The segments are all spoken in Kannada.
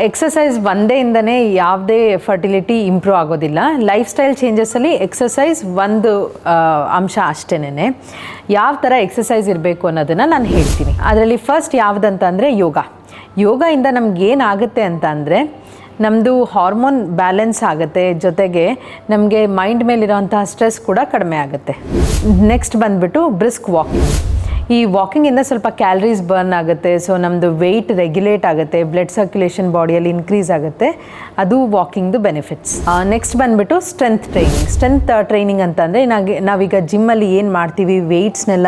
ಎಕ್ಸಸೈಸ್ ಒಂದೇಯಿಂದನೇ ಯಾವುದೇ ಫರ್ಟಿಲಿಟಿ ಇಂಪ್ರೂವ್ ಆಗೋದಿಲ್ಲ. ಲೈಫ್ ಸ್ಟೈಲ್ ಚೇಂಜಸಲ್ಲಿ ಎಕ್ಸಸೈಸ್ ಒಂದು ಅಂಶ ಅಷ್ಟೇನೆ. ಯಾವ ಥರ ಎಕ್ಸಸೈಸ್ ಇರಬೇಕು ಅನ್ನೋದನ್ನು ನಾನು ಹೇಳ್ತೀನಿ. ಅದರಲ್ಲಿ ಫಸ್ಟ್ ಯಾವುದಂತಂದರೆ ಯೋಗದಿಂದ ನಮಗೇನಾಗುತ್ತೆ ಅಂತ ಅಂದರೆ ನಮ್ಮದು ಹಾರ್ಮೋನ್ ಬ್ಯಾಲೆನ್ಸ್ ಆಗುತ್ತೆ, ಜೊತೆಗೆ ನಮಗೆ ಮೈಂಡ್ ಮೇಲಿರೋಂತಹ ಸ್ಟ್ರೆಸ್ ಕೂಡ ಕಡಿಮೆ ಆಗುತ್ತೆ. ನೆಕ್ಸ್ಟ್ ಬಂದುಬಿಟ್ಟು ಬ್ರಿಸ್ಕ್ ವಾಕಿಂಗ್. ಈ ವಾಕಿಂಗಿಂದ ಸ್ವಲ್ಪ ಕ್ಯಾಲರೀಸ್ ಬರ್ನ್ ಆಗುತ್ತೆ, ಸೊ ನಮ್ಮದು ವೆಯ್ಟ್ ರೆಗ್ಯುಲೇಟ್ ಆಗುತ್ತೆ, ಬ್ಲಡ್ ಸರ್ಕ್ಯುಲೇಷನ್ ಬಾಡಿಯಲ್ಲಿ ಇನ್ಕ್ರೀಸ್ ಆಗುತ್ತೆ, ಅದು ವಾಕಿಂಗ್ದು ಬೆನಿಫಿಟ್ಸ್. ನೆಕ್ಸ್ಟ್ ಬಂದುಬಿಟ್ಟು ಸ್ಟ್ರೆಂತ್ ಟ್ರೈನಿಂಗ್ ಅಂತಂದರೆ ನಾವೀಗ ಜಿಮ್ಮಲ್ಲಿ ಏನು ಮಾಡ್ತೀವಿ, ವೆಯ್ಟ್ಸ್ನೆಲ್ಲ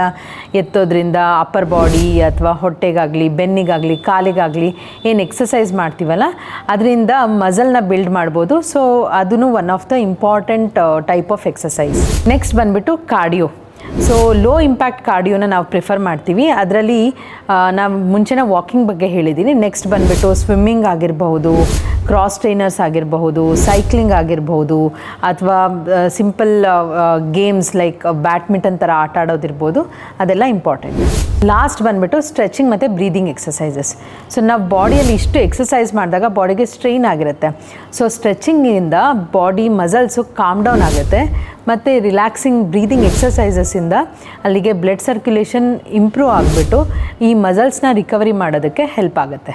ಎತ್ತೋದ್ರಿಂದ ಅಪ್ಪರ್ ಬಾಡಿ ಅಥವಾ ಹೊಟ್ಟೆಗಾಗಲಿ, ಬೆನ್ನಿಗಾಗಲಿ, ಕಾಲಿಗಾಗಲಿ ಏನು ಎಕ್ಸಸೈಸ್ ಮಾಡ್ತೀವಲ್ಲ ಅದರಿಂದ ಮಸಲ್ನ ಬಿಲ್ಡ್ ಮಾಡ್ಬೋದು. ಸೊ ಅದೂ one of the important type of exercise. Next ಬಂದುಬಿಟ್ಟು ಕಾರ್ಡಿಯೋ. ಸೊ ಲೋ ಇಂಪ್ಯಾಕ್ಟ್ ಕಾರ್ಡಿಯೋನ ನಾವು ಪ್ರಿಫರ್ ಮಾಡ್ತೀವಿ. ಅದರಲ್ಲಿ ನಾವು ಮುಂಚೆನೇ ವಾಕಿಂಗ್ ಬಗ್ಗೆ ಹೇಳಿದ್ದೀನಿ. ನೆಕ್ಸ್ಟ್ ಬಂದುಬಿಟ್ಟು ಸ್ವಿಮ್ಮಿಂಗ್ ಆಗಿರಬಹುದು, ಕ್ರಾಸ್ ಟ್ರೈನರ್ಸ್ ಆಗಿರಬಹುದು, ಸೈಕ್ಲಿಂಗ್ ಆಗಿರಬಹುದು, ಅಥವಾ ಸಿಂಪಲ್ ಗೇಮ್ಸ್ ಲೈಕ್ ಬ್ಯಾಡ್ಮಿಂಟನ್ ಥರ ಆಟ ಆಡೋದಿರ್ಬೋದು, ಅದೆಲ್ಲ ಇಂಪಾರ್ಟೆಂಟ್. ಲಾಸ್ಟ್ ಬಂದುಬಿಟ್ಟು ಸ್ಟ್ರೆಚಿಂಗ್ ಮತ್ತು ಬ್ರೀದಿಂಗ್ ಎಕ್ಸಸೈಸಸ್. ಸೊ ನಾವು ಬಾಡಿಯಲ್ಲಿ ಇಷ್ಟು ಎಕ್ಸಸೈಸ್ ಮಾಡಿದಾಗ ಬಾಡಿಗೆ ಸ್ಟ್ರೈನ್ ಆಗಿರುತ್ತೆ. ಸೊ ಸ್ಟ್ರೆಚಿಂಗಿಂದ ಬಾಡಿ ಮಸಲ್ಸು ಕಾಮ್ ಡೌನ್ ಆಗುತ್ತೆ, ಮತ್ತು ರಿಲ್ಯಾಕ್ಸಿಂಗ್ ಬ್ರೀದಿಂಗ್ ಎಕ್ಸಸೈಸಸ್ಸಿಂದ ಅಲ್ಲಿಗೆ ಬ್ಲಡ್ ಸರ್ಕ್ಯುಲೇಷನ್ ಇಂಪ್ರೂವ್ ಆಗಿಬಿಟ್ಟು ಈ ಮಸಲ್ಸ್ನ ರಿಕವರಿ ಮಾಡೋದಕ್ಕೆ ಹೆಲ್ಪ್ ಆಗುತ್ತೆ.